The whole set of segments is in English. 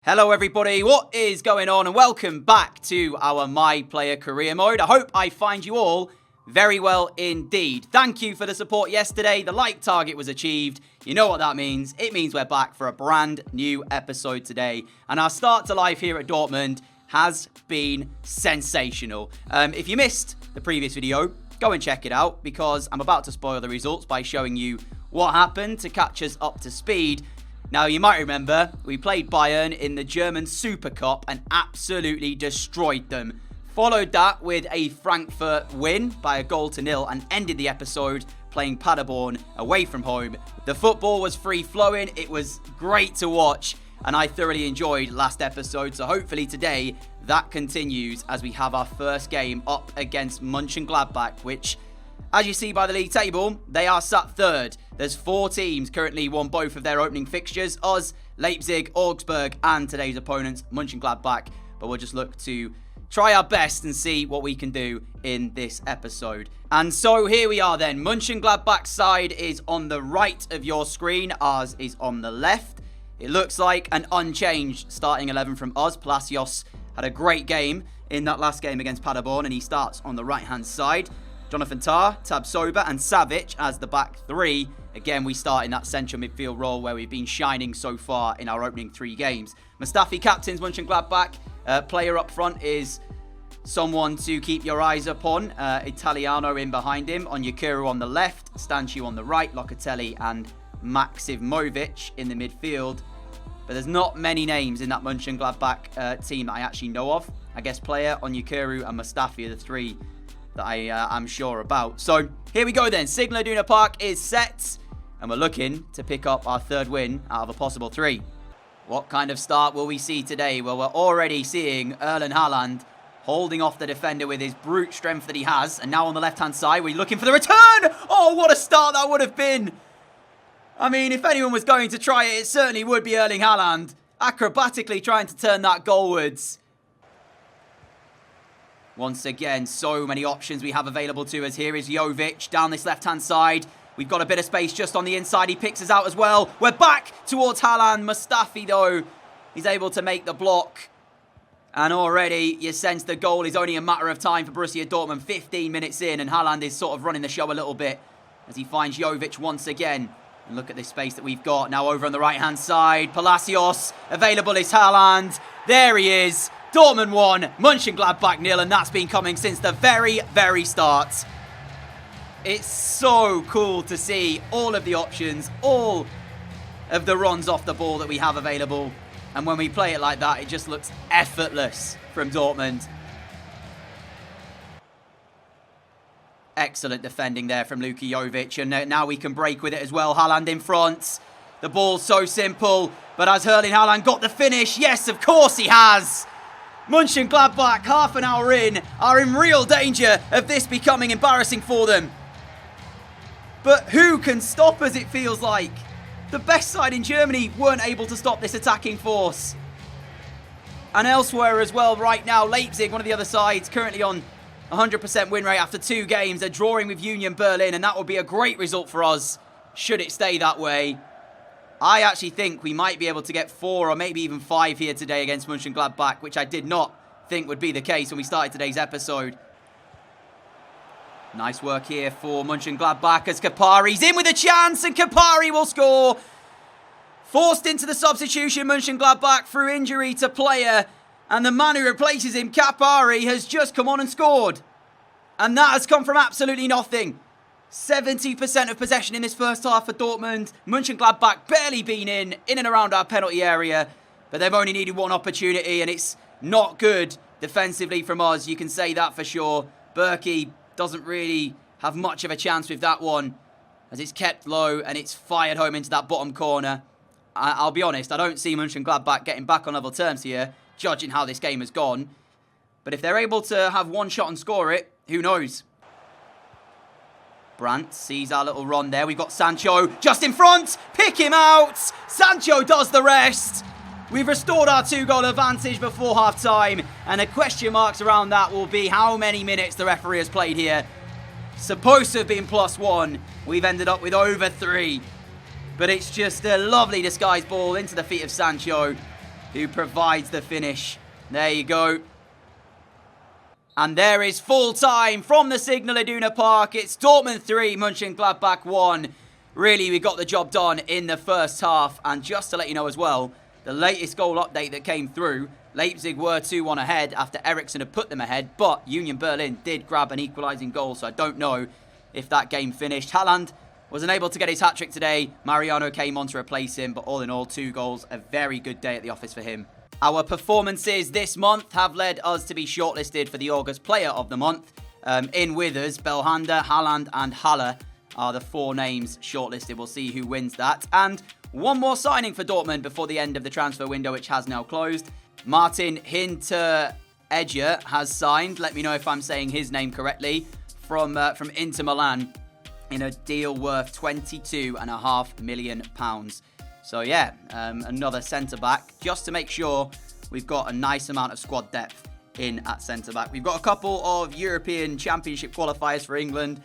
Hello everybody, what is going on and welcome back to our My Player Career Mode. I hope I find you all very well indeed. Thank you for the support yesterday. The like target was achieved. You know what that means. It means we're back for a brand new episode today. And our start to life here at Dortmund has been sensational. If you missed the previous video, go and check it out because I'm about to spoil the results by showing you what happened to catch us up to speed. Now, you might remember, we played Bayern in the German Super Cup and absolutely destroyed them. Followed that with a Frankfurt win by 1-0 and ended the episode playing Paderborn away from home. The football was free-flowing, it was great to watch, and I thoroughly enjoyed last episode. So hopefully today, that continues as we have our first game up against Monchengladbach, which, as you see by the league table, they are sat third. There's 4 teams currently won both of their opening fixtures. Us, Leipzig, Augsburg, and today's opponents, Monchengladbach. But we'll just look to try our best and see what we can do in this episode. And so here we are then. Monchengladbach's side is on the right of your screen. Ours is on the left. It looks like an unchanged starting 11 from us. Palacios had a great game in that last game against Paderborn, and he starts on the right-hand side. Jonathan Tah, Tabsoba, and Savic as the back 3. Again, we start in that central midfield role where we've been shining so far in our opening 3 games. Mustafi captains Monchengladbach. Player up front is someone to keep your eyes upon. Italiano in behind him. Onyekuru on the left. Stanciu on the right. Locatelli and Maximovic in the midfield. But there's not many names in that Monchengladbach team that I actually know of. I guess player, Onyekuru, and Mustafi are the 3 that I'm sure about. So here we go then. Signal Iduna Park is set, and we're looking to pick up our 3rd win out of a possible 3. What kind of start will we see today? Well, we're already seeing Erling Haaland holding off the defender with his brute strength that he has. And now on the left-hand side, we're looking for the return. Oh, what a start that would have been. I mean, if anyone was going to try it, it certainly would be Erling Haaland. Acrobatically trying to turn that goalwards. Once again, so many options we have available to us. Here is Jovic down this left-hand side. We've got a bit of space just on the inside. He picks us out as well. We're back towards Haaland. Mustafi, though, he's able to make the block. And already, you sense the goal is only a matter of time for Borussia Dortmund. 15 minutes in, and Haaland is sort of running the show a little bit as he finds Jovic once again. And look at this space that we've got. Now over on the right-hand side, Palacios. Available is Haaland. There he is. Dortmund 1, Monchengladbach 0, and that's been coming since the very, very start. It's so cool to see all of the options, all of the runs off the ball that we have available. And when we play it like that, it just looks effortless from Dortmund. Excellent defending there from Luka Jovic, and now we can break with it as well. Haaland in front. The ball's so simple, but has Erling Haaland got the finish? Yes, of course he has. Monchengladbach, half an hour in, are in real danger of this becoming embarrassing for them. But who can stop us, it feels like? The best side in Germany weren't able to stop this attacking force. And elsewhere as well right now, Leipzig, one of the other sides, currently on 100% win rate after 2 games. They're drawing with Union Berlin, and that would be a great result for us, should it stay that way. I actually think we might be able to get 4 or maybe even 5 here today against Monchengladbach, which I did not think would be the case when we started today's episode. Nice work here for Monchengladbach as Kapari's in with a chance, and Kapari will score. Forced into the substitution, Monchengladbach through injury to player, and the man who replaces him, Kapari, has just come on and scored. And that has come from absolutely nothing. 70% of possession in this first half for Dortmund. Monchengladbach barely been in and around our penalty area. But they've only needed 1 opportunity, and it's not good defensively from us. You can say that for sure. Berkey doesn't really have much of a chance with that one, as it's kept low and it's fired home into that bottom corner. I'll be honest, I don't see Monchengladbach getting back on level terms here, judging how this game has gone. But if they're able to have 1 shot and score it, who knows? Brandt sees our little run there. We've got Sancho just in front. Pick him out. Sancho does the rest. We've restored our 2-goal advantage before half-time. And the question marks around that will be how many minutes the referee has played here. Supposed to have been +1. We've ended up with over 3. But it's just a lovely disguised ball into the feet of Sancho. who provides the finish. There you go. And there is full time from the Signal Iduna Park. It's Dortmund 3, Monchengladbach 1. Really, we got the job done in the first half. And just to let you know as well, the latest goal update that came through, Leipzig were 2-1 ahead after Eriksson had put them ahead, but Union Berlin did grab an equalising goal, so I don't know if that game finished. Haaland was unable to get his hat-trick today. Mariano came on to replace him, but all in all, 2 goals. A very good day at the office for him. Our performances this month have led us to be shortlisted for the August Player of the Month. In with us, Belhanda, Haaland and Haller are the 4 names shortlisted. We'll see who wins that. And one more signing for Dortmund before the end of the transfer window, which has now closed. Martin Hinteregger has signed, let me know if I'm saying his name correctly, from Inter Milan in a deal worth £22.5 million. So yeah, another centre-back, just to make sure we've got a nice amount of squad depth in at centre-back. We've got a couple of European Championship qualifiers for England.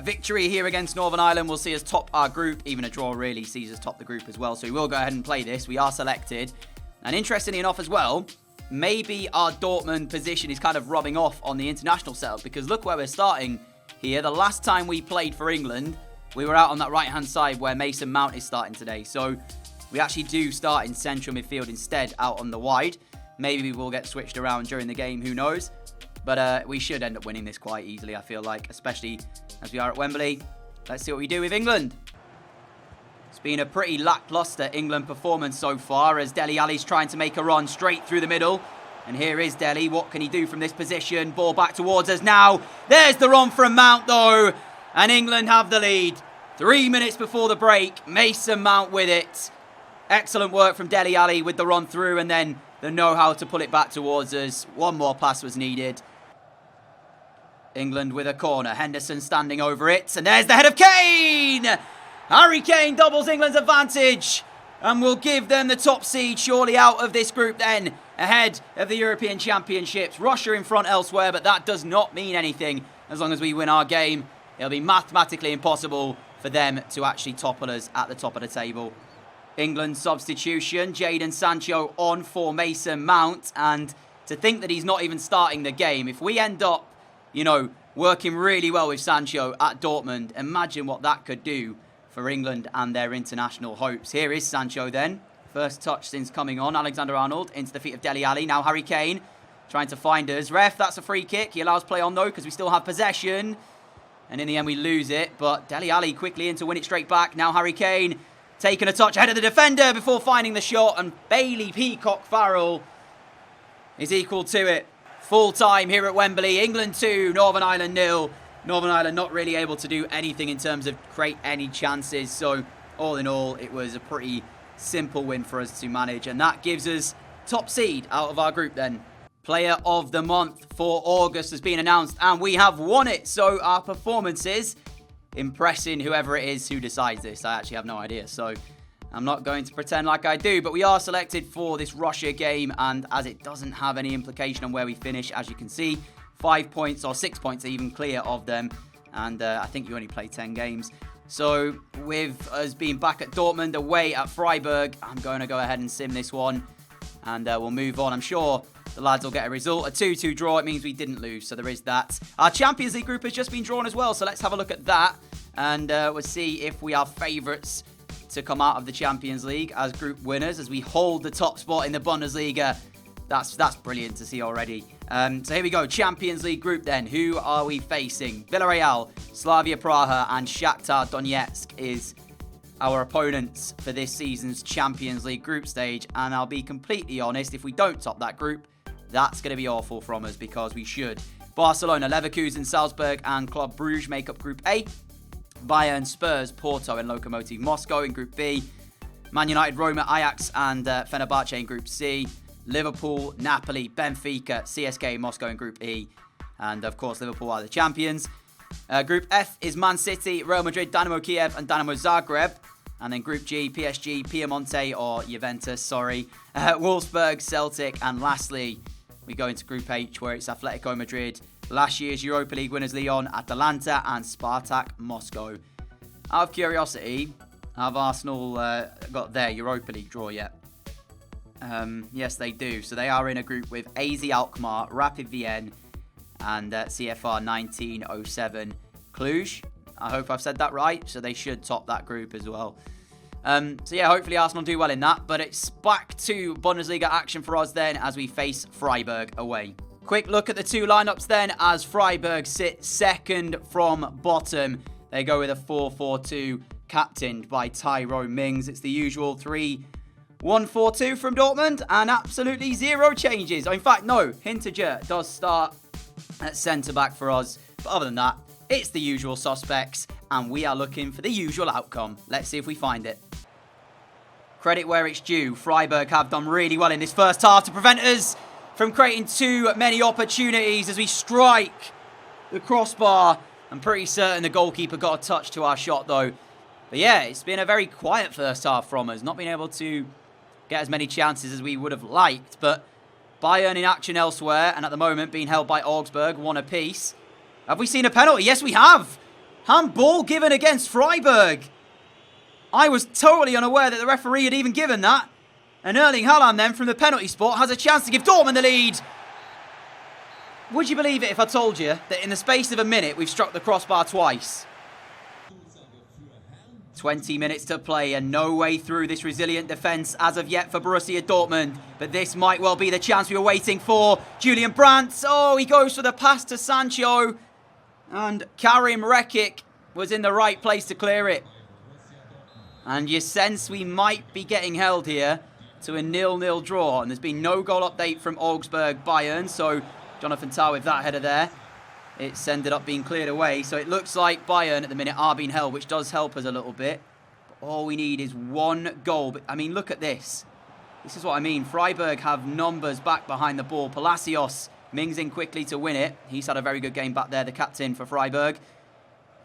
Victory here against Northern Ireland will see us top our group. Even a draw really sees us top the group as well. So we will go ahead and play this. We are selected. And interestingly enough as well, maybe our Dortmund position is kind of rubbing off on the international setup, because look where we're starting here. The last time we played for England, we were out on that right-hand side where Mason Mount is starting today. So we actually do start in central midfield instead, out on the wide. Maybe we will get switched around during the game, who knows. But we should end up winning this quite easily, I feel like, especially as we are at Wembley. Let's see what we do with England. It's been a pretty lacklustre England performance so far, as Dele Alli's trying to make a run straight through the middle. And here is Dele. What can he do from this position? Ball back towards us now. There's the run from Mount, though. And England have the lead. 3 minutes before the break. Mason Mount with it. Excellent work from Dele Alli with the run through, and then the know-how to pull it back towards us. One more pass was needed. England with a corner. Henderson standing over it. And there's the head of Kane! Harry Kane doubles England's advantage and will give them the top seed, surely out of this group then, ahead of the European Championships. Russia in front elsewhere, but that does not mean anything. As long as we win our game, it'll be mathematically impossible for them to actually topple us at the top of the table. England substitution, Jadon Sancho on for Mason Mount, and to think that he's not even starting the game. If we end up, you know, working really well with Sancho at Dortmund, imagine what that could do for England and their international hopes. Here is Sancho then. First touch since coming on. Alexander-Arnold into the feet of Dele Alli. Now Harry Kane trying to find us. Ref, that's a free kick. He allows play on though, because we still have possession. And in the end we lose it. But Dele Alli quickly in to win it straight back. Now Harry Kane taking a touch ahead of the defender before finding the shot. And Bailey Peacock Farrell is equal to it. Full time here at Wembley. England 2, Northern Ireland 0. Northern Ireland not really able to do anything in terms of create any chances. So all in all, it was a pretty simple win for us to manage. And that gives us top seed out of our group then. Player of the month for August has been announced, and we have won it. So our performances impressing whoever it is who decides this. I actually have no idea. So I'm not going to pretend like I do, but we are selected for this Russia game. And as it doesn't have any implication on where we finish, as you can see, 5 points or 6 points are even clear of them. And I think you only play 10 games. So with us being back at Dortmund away at Freiburg, I'm going to go ahead and sim this one. And we'll move on. I'm sure the lads will get a result. A 2-2 draw, it means we didn't lose. So there is that. Our Champions League group has just been drawn as well. So let's have a look at that. And we'll see if we are favourites to come out of the Champions League as group winners, as we hold the top spot in the Bundesliga. That's brilliant to see already. So here we go. Champions League group then. Who are we facing? Villarreal, Slavia Praha and Shakhtar Donetsk is our opponents for this season's Champions League group stage. And I'll be completely honest, if we don't top that group, that's going to be awful from us, because we should. Barcelona, Leverkusen, Salzburg and Club Brugge make up Group A. Bayern, Spurs, Porto and Lokomotiv Moscow in Group B. Man United, Roma, Ajax and Fenerbahce in Group C. Liverpool, Napoli, Benfica, CSK, Moscow in Group E. And of course, Liverpool are the champions. Group F is Man City, Real Madrid, Dynamo Kiev and Dynamo Zagreb. And then Group G, PSG, Piemonte or Juventus, Wolfsburg, Celtic. And lastly, we go into Group H, where it's Atletico Madrid, last year's Europa League winners Lyon, Atalanta and Spartak Moscow. Out of curiosity, have Arsenal got their Europa League draw yet? Yes, they do. So they are in a group with AZ Alkmaar, Rapid Vienna, and CFR 1907 Cluj. I hope I've said that right. So they should top that group as well. So yeah, hopefully Arsenal do well in that. But it's back to Bundesliga action for us then as we face Freiburg away. Quick look at the two lineups then as Freiburg sit second from bottom. They go with a 4-4-2 captained by Tyrone Mings. It's the usual 3-1-4-2 from Dortmund and absolutely zero changes. In fact, no, Hinteregger does start at centre-back for us. But other than that, it's the usual suspects and we are looking for the usual outcome. Let's see if we find it. Credit where it's due. Freiburg have done really well in this first half to prevent us from creating too many opportunities as we strike the crossbar. I'm pretty certain the goalkeeper got a touch to our shot though. But yeah, it's been a very quiet first half from us. Not being able to get as many chances as we would have liked. But Bayern in action elsewhere and at the moment being held by Augsburg, 1 apiece. Have we seen a penalty? Yes, we have. Handball given against Freiburg. I was totally unaware that the referee had even given that. And Erling Haaland then from the penalty spot has a chance to give Dortmund the lead. Would you believe it if I told you that in the space of a minute we've struck the crossbar twice? 20 minutes to play and no way through this resilient defence as of yet for Borussia Dortmund. But this might well be the chance we were waiting for. Julian Brandt, oh, he goes for the pass to Sancho. And Karim Rekic was in the right place to clear it. And you sense we might be getting held here to a 0-0 draw. And there's been no goal update from Augsburg Bayern. So Jonathan Tah with that header there. It's ended up being cleared away. So it looks like Bayern at the minute are being held, which does help us a little bit. But all we need is one goal. But, I mean, look at this. This is what I mean. Freiburg have numbers back behind the ball. Palacios, Mings in quickly to win it. He's had a very good game back there, the captain for Freiburg.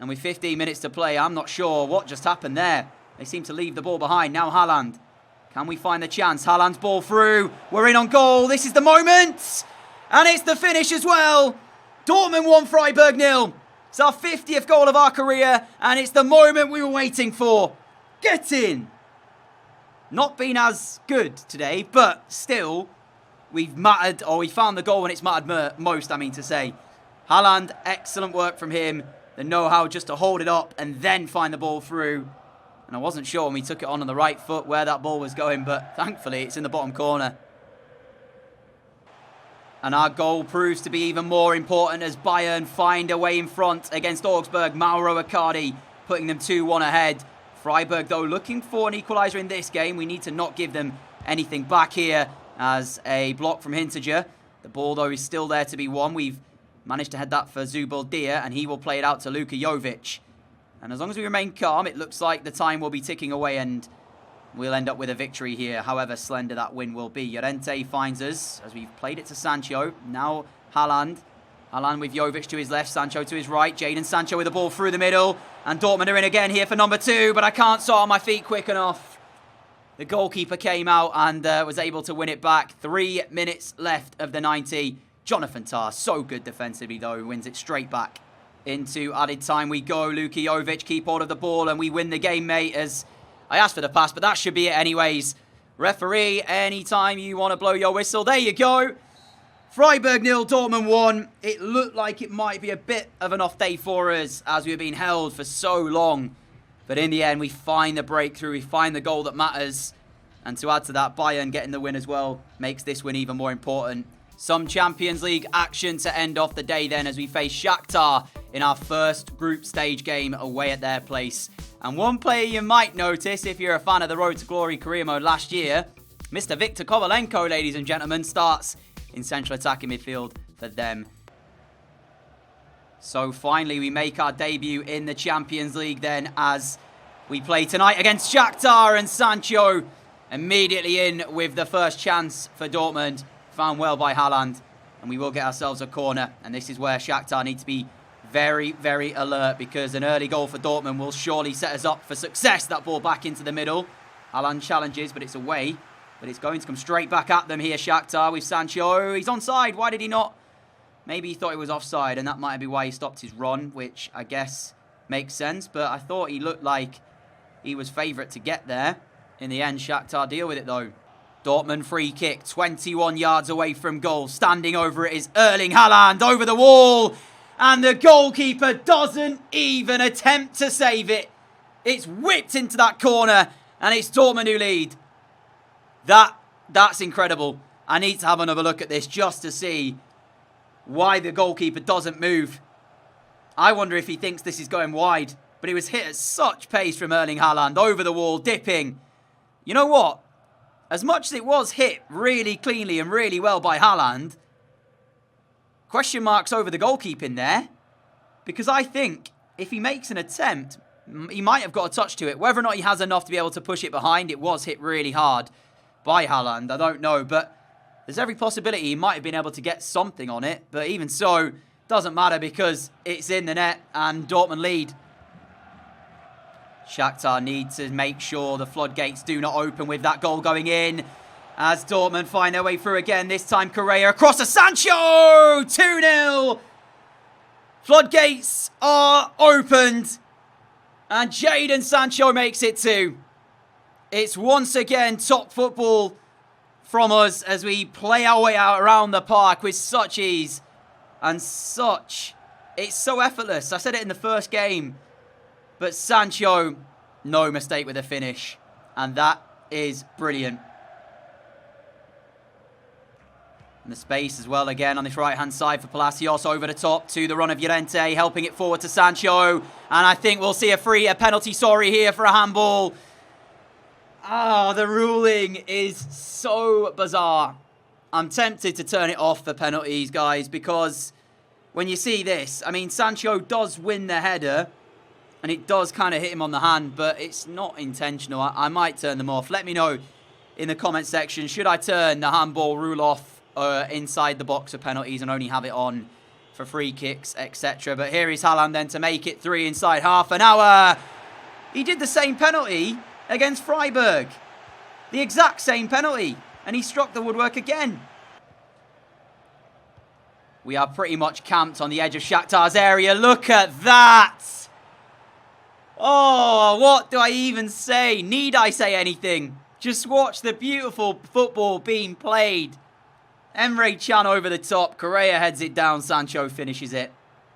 And with 15 minutes to play, I'm not sure what just happened there. They seem to leave the ball behind. Now Haaland. Can we find the chance? Haaland's ball through. We're in on goal. This is the moment. And it's the finish as well. Dortmund 1, Freiburg 0. It's our 50th goal of our career. And it's the moment we were waiting for. Get in. Not been as good today, but still, we've mattered, or we found the goal when it's mattered most, I mean to say. Haaland, excellent work from him. The know-how just to hold it up and then find the ball through. And I wasn't sure when we took it on the right foot where that ball was going, but thankfully it's in the bottom corner. And our goal proves to be even more important as Bayern find a way in front against Augsburg. Mauro Icardi putting them 2-1 ahead. Freiburg, though, looking for an equaliser in this game. We need to not give them anything back here as a block from Hinteregger. The ball, though, is still there to be won. We've managed to head that for Zubal Dia, and he will play it out to Luka Jovic. And as long as we remain calm, it looks like the time will be ticking away and we'll end up with a victory here, however slender that win will be. Llorente finds us as we've played it to Sancho. Now Haaland. Haaland with Jovic to his left, Sancho to his right. Jadon Sancho with the ball through the middle. And Dortmund are in again here for number 2, but I can't start on my feet quick enough. The goalkeeper came out and was able to win it back. 3 minutes left of the 90. Jonathan Tah, so good defensively though, wins it straight back. Into added time we go. Luka Jovic keep hold of the ball and we win the game, mate, as I asked for the pass, but that should be it anyways. Referee, anytime you want to blow your whistle, there you go. Freiburg 0, Dortmund 1. It looked like it might be a bit of an off day for us as we were being held for so long. But in the end, we find the breakthrough. We find the goal that matters. And to add to that, Bayern getting the win as well makes this win even more important. Some Champions League action to end off the day then as we face Shakhtar in our first group stage game away at their place. And one player you might notice if you're a fan of the Road to Glory career mode last year, Mr. Viktor Kovalenko, ladies and gentlemen, starts in central attacking midfield for them. So finally we make our debut in the Champions League then as we play tonight against Shakhtar, and Sancho immediately in with the first chance for Dortmund. Found well by Haaland, and we will get ourselves a corner. And this is where Shakhtar need to be very, very alert because an early goal for Dortmund will surely set us up for success. That ball back into the middle. Haaland challenges, but it's away. But it's going to come straight back at them here, Shakhtar, with Sancho. He's onside. Why did he not? Maybe he thought he was offside, and that might be why he stopped his run, which I guess makes sense. But I thought he looked like he was favourite to get there. In the end, Shakhtar deal with it, though. Dortmund free kick, 21 yards away from goal. Standing over it is Erling Haaland over the wall. And the goalkeeper doesn't even attempt to save it. It's whipped into that corner. And it's Dortmund who lead. That's incredible. I need to have another look at this just to see why the goalkeeper doesn't move. I wonder if he thinks this is going wide. But it was hit at such pace from Erling Haaland. Over the wall, dipping. You know what? As much as it was hit really cleanly and really well by Haaland, question marks over the goalkeeping there. Because I think if he makes an attempt, he might have got a touch to it. Whether or not he has enough to be able to push it behind, it was hit really hard by Haaland. I don't know, but there's every possibility he might have been able to get something on it. But even so, doesn't matter because it's in the net and Dortmund lead. Shakhtar need to make sure the floodgates do not open with that goal going in. As Dortmund find their way through again. This time Correa across to Sancho! 2-0! Floodgates are opened. And Jadon Sancho makes it 2. It's once again top football from us as we play our way out around the park with such ease. And such... It's so effortless. I said it in the first game. But Sancho, no mistake with a finish. And that is brilliant. And the space as well again on this right-hand side for Palacios over the top to the run of Llorente, helping it forward to Sancho. And I think we'll see a penalty, here for a handball. The ruling is so bizarre. I'm tempted to turn it off for penalties, guys, because when you see this, I mean, Sancho does win the header. And it does kind of hit him on the hand, but it's not intentional. I might turn them off. Let me know in the comment section. Should I turn the handball rule off inside the box of penalties and only have it on for free kicks, etc. But here is Haaland then to make it 3 inside half an hour. He did the same penalty against Freiburg. The exact same penalty. And he struck the woodwork again. We are pretty much camped on the edge of Shakhtar's area. Look at that. Oh, what do I even say? Need I say anything? Just watch the beautiful football being played. Emre Can over the top. Correa heads it down. Sancho finishes it.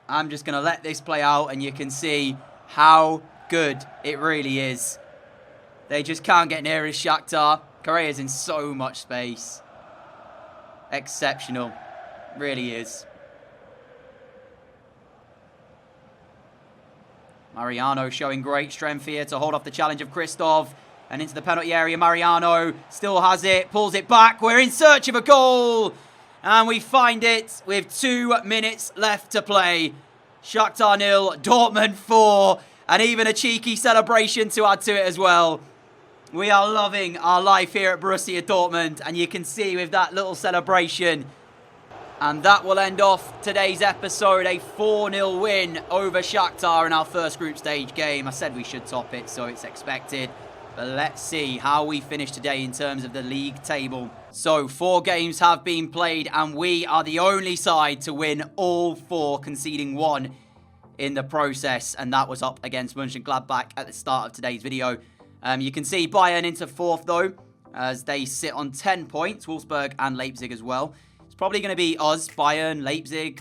I'm just going to let this play out and you can see how good it really is. They just can't get near his Shakhtar. Correa's in so much space. Exceptional. Really is. Mariano showing great strength here to hold off the challenge of Christoph. And into the penalty area, Mariano still has it, pulls it back. We're in search of a goal. And we find it with 2 minutes left to play. Shakhtar 0, Dortmund 4. And even a cheeky celebration to add to it as well. We are loving our life here at Borussia Dortmund. And you can see with that little celebration. And that will end off today's episode, a 4-0 win over Shakhtar in our first group stage game. I said we should top it, so it's expected. But let's see how we finish today in terms of the league table. So 4 games have been played, and we are the only side to win all 4, conceding 1 in the process. And that was up against Monchengladbach at the start of today's video. You can see Bayern into 4th, though, as they sit on 10 points. Wolfsburg and Leipzig as well. Probably going to be us, Bayern, Leipzig,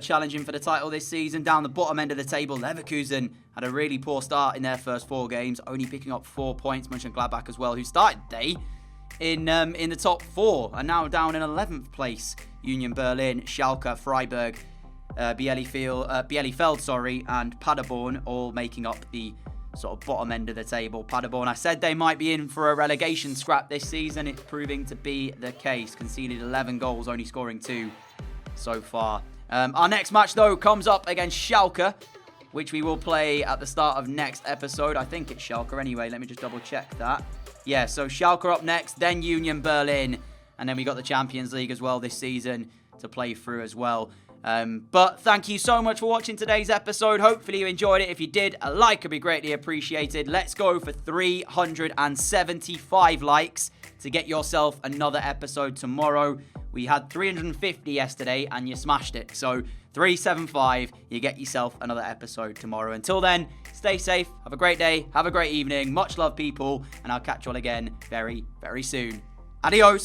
challenging for the title this season. Down the bottom end of the table, Leverkusen had a really poor start in their first 4 games, only picking up 4 points. Monchengladbach as well, who started the day in the top 4, and now down in 11th place. Union Berlin, Schalke, Freiburg, Bielefeld, and Paderborn all making up the sort of bottom end of the table. Paderborn, I said they might be in for a relegation scrap this season. It's proving to be the case. Conceded 11 goals, only scoring 2 so far. Our next match, though, comes up against Schalke, which we will play at the start of next episode. I think it's Schalke anyway. Let me just double check that. Yeah, so Schalke up next, then Union Berlin. And then we got the Champions League as well this season to play through as well. But thank you so much for watching today's episode. Hopefully you enjoyed it. If you did, a like would be greatly appreciated. Let's go for 375 likes to get yourself another episode tomorrow. We had 350 yesterday and you smashed it. So 375, you get yourself another episode tomorrow. Until then, stay safe. Have a great day. Have a great evening. Much love, people. And I'll catch you all again very, very soon. Adios.